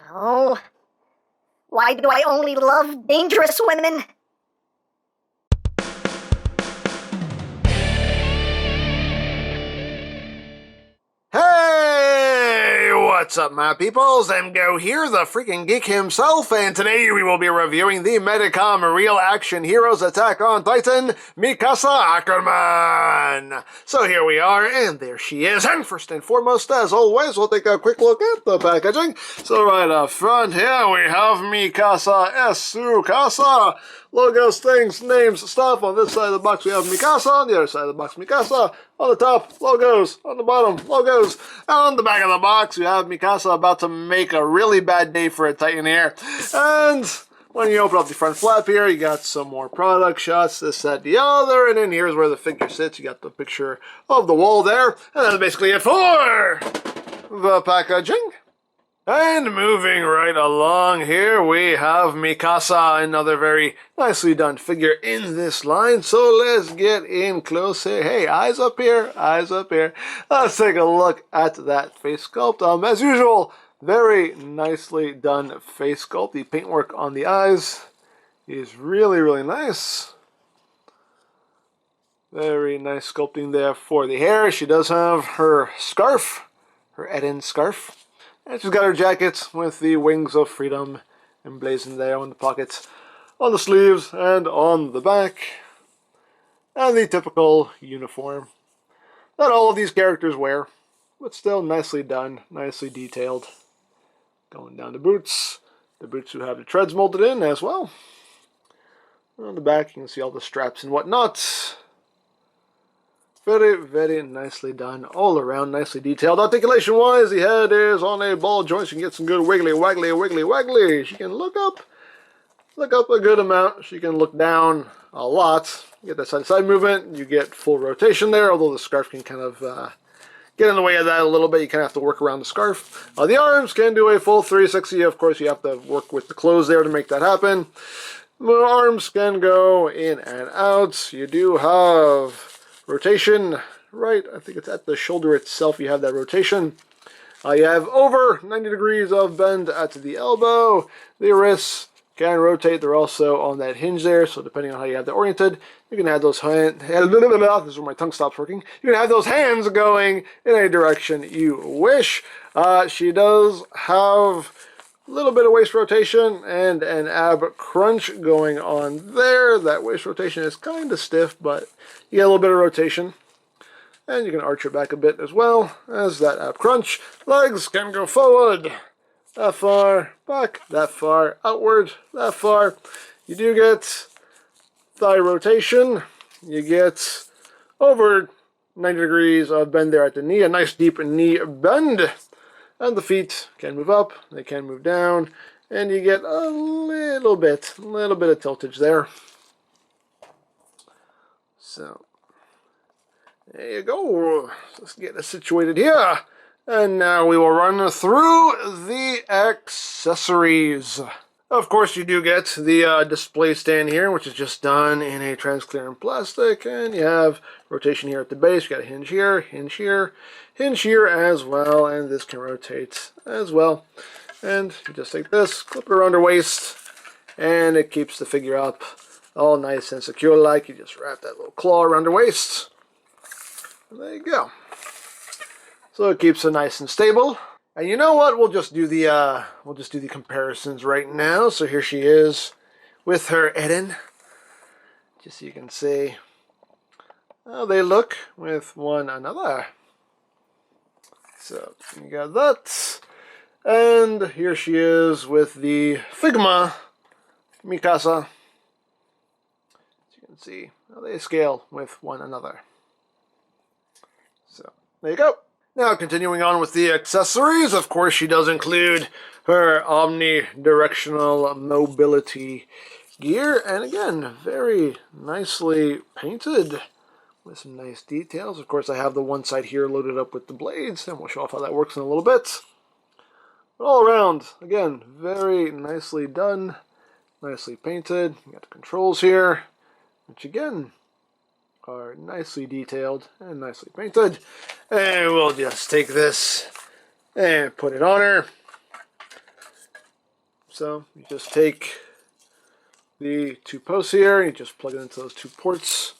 Oh, why do I only love dangerous women? Hey, what's up, my peoples? EmGo here, the freaking geek himself, and today we will be reviewing the Medicom Real Action Heroes Attack on Titan, MIKASA ACKERMAN. So here we are, and there she is. And first and foremost, as always, we'll take a quick look at the packaging. So right up front here, we have MIKASA Esukasa. Logos, things, names, stuff. On this side of the box, we have MIKASA. On the other side of the box, MIKASA. On the top, logos. On the bottom, logos. On the back of the box, we have MIKASA about to make a really bad day for a Titan here. And when you open up the front flap here, you got some more product shots, this, that, the other. And then here's where the figure sits. You got the picture of the wall there. And that's basically it for the packaging. And moving right along here, we have MIKASA, another very nicely done figure in this line. So let's get in close here. Hey, eyes up here, eyes up here. Let's take a look at that face sculpt. As usual, very nicely done face sculpt. The paintwork on the eyes is really, really nice. Very nice sculpting there for the hair. She does have her scarf, her Eden scarf. And she's got her jacket with the wings of freedom emblazoned there on the pockets, on the sleeves, and on the back. And the typical uniform that all of these characters wear, but still nicely done, nicely detailed. Going down the boots who have the treads molded in as well. On the back, you can see all the straps and whatnot. Very, very nicely done. All around, nicely detailed. Articulation-wise, the head is on a ball joint. She can get some good wiggly, waggly, wiggly, waggly. She can look up a good amount. She can look down a lot. You get that side-to-side movement. You get full rotation there, although the scarf can kind of get in the way of that a little bit. You kind of have to work around the scarf. The arms can do a full 360. Of course, you have to work with the clothes there to make that happen. The arms can go in and out. You do have rotation, right? I think it's at the shoulder itself. You have that rotation. You have over 90 degrees of bend at the elbow. The wrists can rotate. They're also on that hinge there. So depending on how you have that oriented, you can have those hands. This is where my tongue stops working. You can have those hands going in any direction you wish. She does have a little bit of waist rotation and an ab crunch going on there. That waist rotation is kind of stiff, but you get a little bit of rotation. And you can arch your back a bit as well as that ab crunch. Legs can go forward, that far, back, that far, outward, that far. You do get thigh rotation. You get over 90 degrees of bend there at the knee, a nice deep knee bend. And the feet can move up, they can move down, and you get a little bit of tiltage there. So, there you go. Let's get this situated here. And now we will run through the accessories. Of course, you do get the display stand here, which is just done in a transparent plastic, and you have rotation here at the base. You got a hinge here, hinge here, hinge here as well, and this can rotate as well. And you just take this, clip it around her waist, and it keeps the figure up all nice and secure like. You just wrap that little claw around her waist. And there you go. So it keeps it nice and stable. And you know what? We'll just do the comparisons right now. So here she is with her Eden. Just so you can see how they look with one another. So you got that. And here she is with the Figma MIKASA. As you can see how they scale with one another. So there you go. Now, continuing on with the accessories, of course, she does include her omnidirectional mobility gear. And again, very nicely painted with some nice details. Of course, I have the one side here loaded up with the blades, and we'll show off how that works in a little bit. But all around, again, very nicely done, nicely painted. You got the controls here, which again are nicely detailed and nicely painted. And we'll just take this and put it on her. So you just take the 2 posts here, and you just plug it into those 2 ports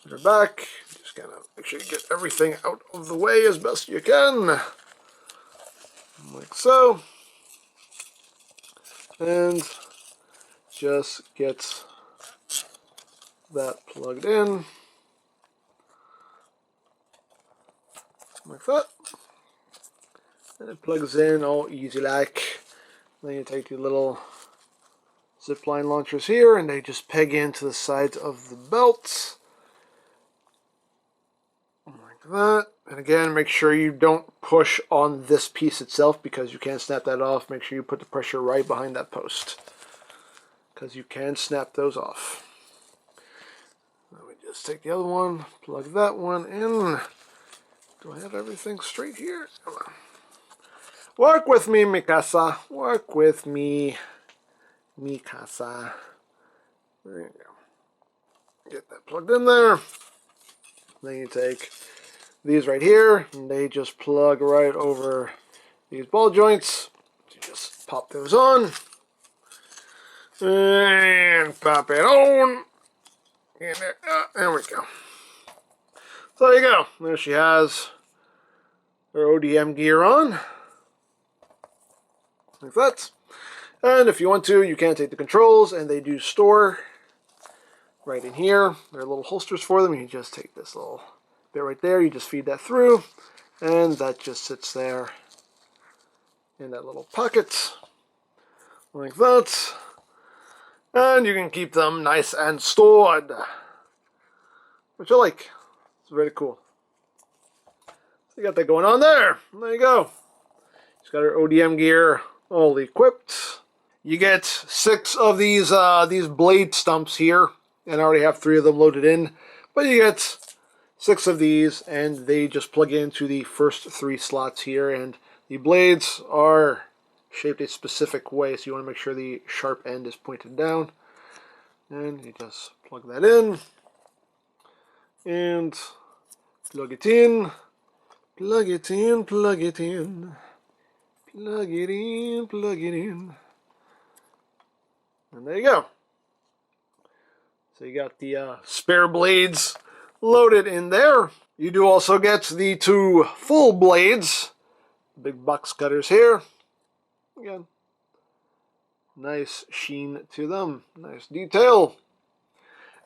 in the back. Just kind of make sure you get everything out of the way as best you can, like so. And just get that plugged in, like that. And it plugs in all easy like. Then you take the little zipline launchers here, and they just peg into the sides of the belt, like that. And again, make sure you don't push on this piece itself, because you can't snap that off. Make sure you put the pressure right behind that post, because you can snap those off. Let me just take the other one, plug that one in. Do I have everything straight here? Come on. Work with me, Mikasa. Work with me, Mikasa. There you go. Get that plugged in there. Then you take these right here, and they just plug right over these ball joints. You just pop those on. And pop it on. And there we go. So there you go. There she has her ODM gear on, like that. And if you want to, you can take the controls, and they do store right in here. There are little holsters for them. You just take this little bit right there. You just feed that through, and that just sits there in that little pocket, like that. And you can keep them nice and stored, which I like. It's very cool. So you got that going on there. And there you go. She's got her ODM gear all equipped. You get 6 of these blade stumps here, and I already have 3 of them loaded in. But you get 6 of these, and they just plug into the first 3 slots here. And the blades are shaped a specific way, so you want to make sure the sharp end is pointed down. And you just plug that in, and plug it in, plug it in, plug it in, plug it in, plug it in. And there you go. So you got the spare blades loaded in there. You do also get the 2 full blades, big box cutters here. Again, nice sheen to them, nice detail.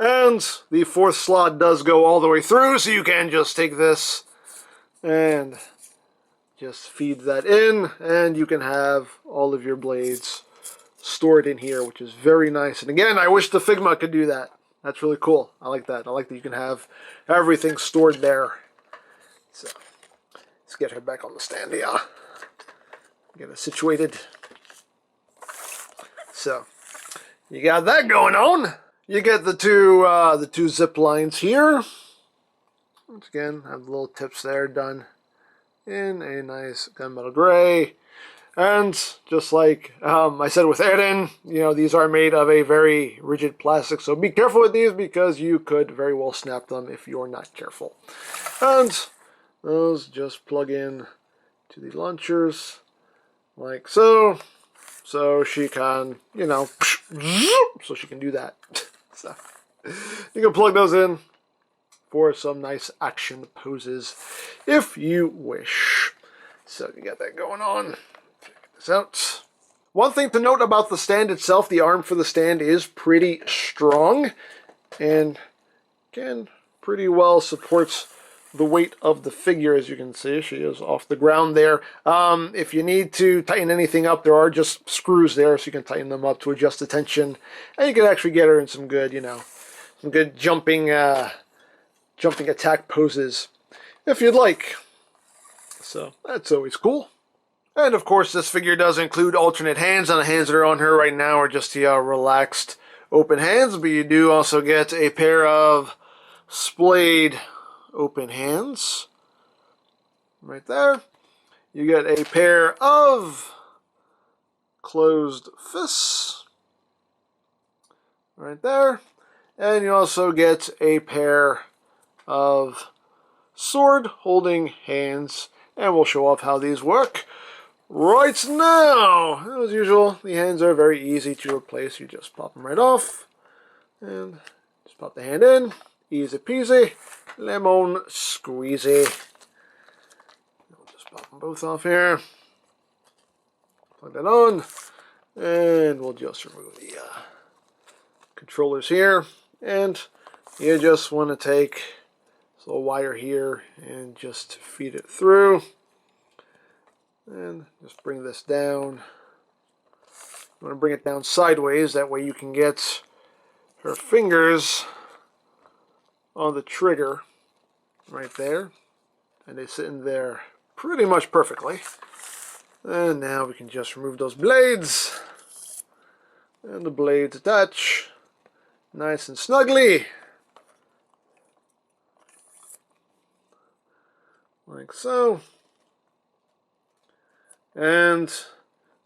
And the 4th slot does go all the way through, so you can just take this and just feed that in, and you can have all of your blades stored in here, which is very nice. And again, I wish the Figma could do that. That's really cool. I like that. I like that you can have everything stored there. So let's get her back on the stand here. Get her situated. So you got that going on. You get the two zip lines here. Once again, have the little tips there done in a nice gunmetal gray. And just like I said with Eren, you know, these are made of a very rigid plastic, so be careful with these, because you could very well snap them if you're not careful. And those just plug in to the launchers like so. So she can, you know, so she can do that. So you can plug those in for some nice action poses if you wish. So you got that going on. Out. One thing to note about the stand itself, the arm for the stand is pretty strong, and again, pretty well supports the weight of the figure. As you can see, she is off the ground there. If you need to tighten anything up, there are just screws there, so you can tighten them up to adjust the tension, and you can actually get her in some good, you know, some good jumping attack poses if you'd like. So that's always cool. And of course, this figure does include alternate hands, and the hands that are on her right now are just the relaxed open hands, but you do also get a pair of splayed open hands right there. You get a pair of closed fists right there, and you also get a pair of sword holding hands, and we'll show off how these work right now. As usual, the hands are very easy to replace. You just pop them right off. And just pop the hand in. Easy peasy. Lemon squeezy. We'll just pop them both off here. Plug that on. And we'll just remove the controllers here. And you just want to take this little wire here and just feed it through. And just bring this down. You want to bring it down sideways. That way you can get her fingers on the trigger right there. And they sit in there pretty much perfectly. And now we can just remove those blades. And the blades attach nice and snugly. Like so. And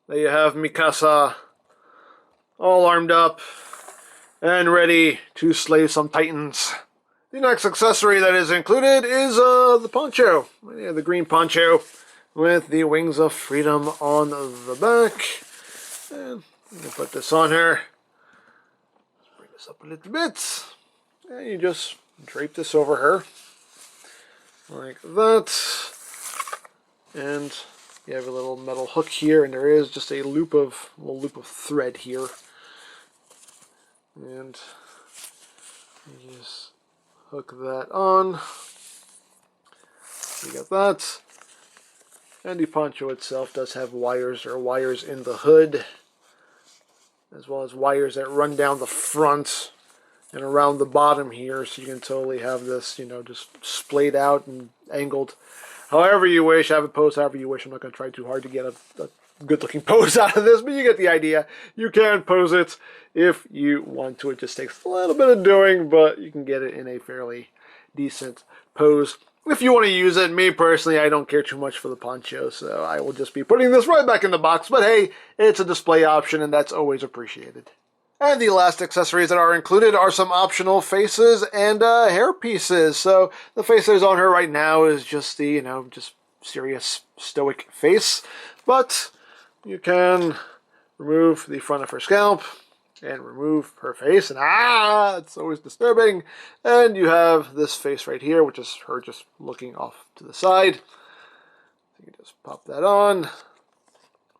there you have Mikasa all armed up and ready to slay some titans. The next accessory that is included is the poncho. Yeah, the green poncho with the wings of freedom on the back. And I'm going to put this on her. Let's bring this up a little bit. And you just drape this over her. Like that. And you have a little metal hook here, and there is just a little loop of thread here. And you just hook that on. You got that. And the poncho itself does have wires. There are wires in the hood, as well as wires that run down the front and around the bottom here, so you can totally have this, you know, just splayed out and angled however you wish. Have it posed however you wish. I'm not going to try too hard to get a good looking pose out of this, but you get the idea. You can pose it if you want to. It just takes a little bit of doing, but you can get it in a fairly decent pose if you want to use it. Me personally, I don't care too much for the poncho, so I will just be putting this right back in the box. But hey, it's a display option, and that's always appreciated. And the last accessories that are included are some optional faces and hair pieces. So the face that is on her right now is just the, you know, just serious stoic face. But you can remove the front of her scalp and remove her face. And it's always disturbing. And you have this face right here, which is her just looking off to the side. You can just pop that on.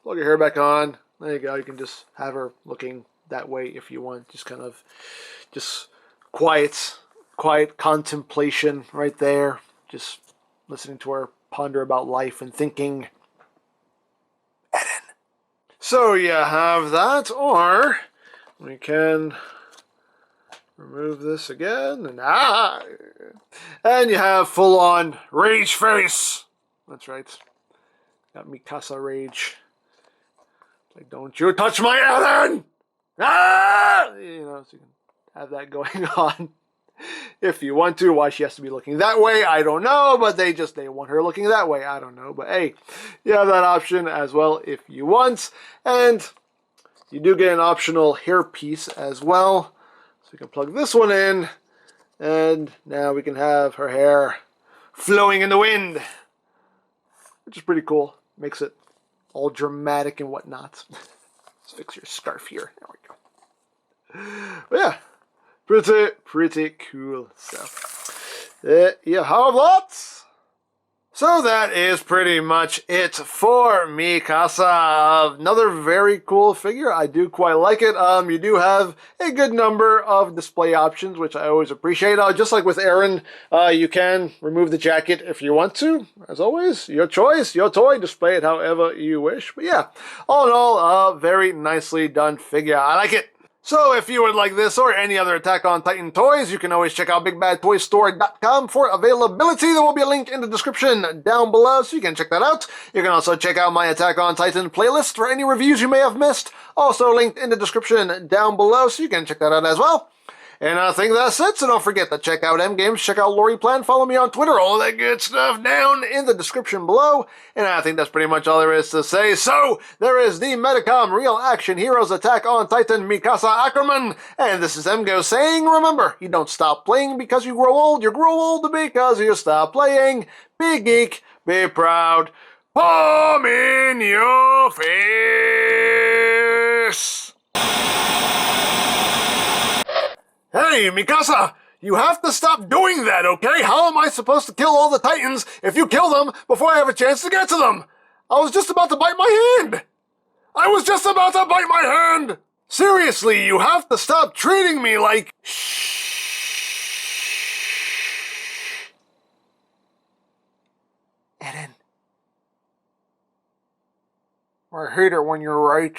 Plug your hair back on. There you go. You can just have her looking that way if you want. Just kind of just quiet contemplation right there. Just listening to her ponder about life and thinking. Eden. So you have that, or we can remove this again, and you have full-on rage face. That's right. Got Mikasa rage. Like, don't you touch my Eden! You know, so you can have that going on if you want to. Why she has to be looking that way, I don't know, but they want her looking that way, I don't know. But hey, you have that option as well if you want. And you do get an optional hair piece as well. So we can plug this one in, and now we can have her hair flowing in the wind, which is pretty cool. Makes it all dramatic and whatnot. Let's fix your scarf here. There we go. But yeah, pretty cool stuff. You have that. So that is pretty much it for Mikasa. Another very cool figure. I do quite like it. You do have a good number of display options, which I always appreciate. Just like with Eren, you can remove the jacket if you want to. As always, your choice, your toy. Display it however you wish. But yeah, all in all, very nicely done figure. I like it. So if you would like this or any other Attack on Titan toys, you can always check out BigBadToyStore.com for availability. There will be a link in the description down below, so you can check that out. You can also check out my Attack on Titan playlist for any reviews you may have missed. Also linked in the description down below, so you can check that out as well. And I think that's it, so don't forget to check out MGames, check out LoriPlan, follow me on Twitter, all that good stuff down in the description below. And I think that's pretty much all there is to say. So, there is the Medicom Real Action Heroes Attack on Titan Mikasa Ackerman. And this is EmGo's saying, remember, you don't stop playing because you grow old because you stop playing. Be geek, be proud. Palm in your face! Hey, Mikasa! You have to stop doing that, okay? How am I supposed to kill all the Titans if you kill them before I have a chance to get to them? I was just about to bite my hand! I was just about to bite my hand! Seriously, you have to stop treating me like... Eren. I hate it when you're right.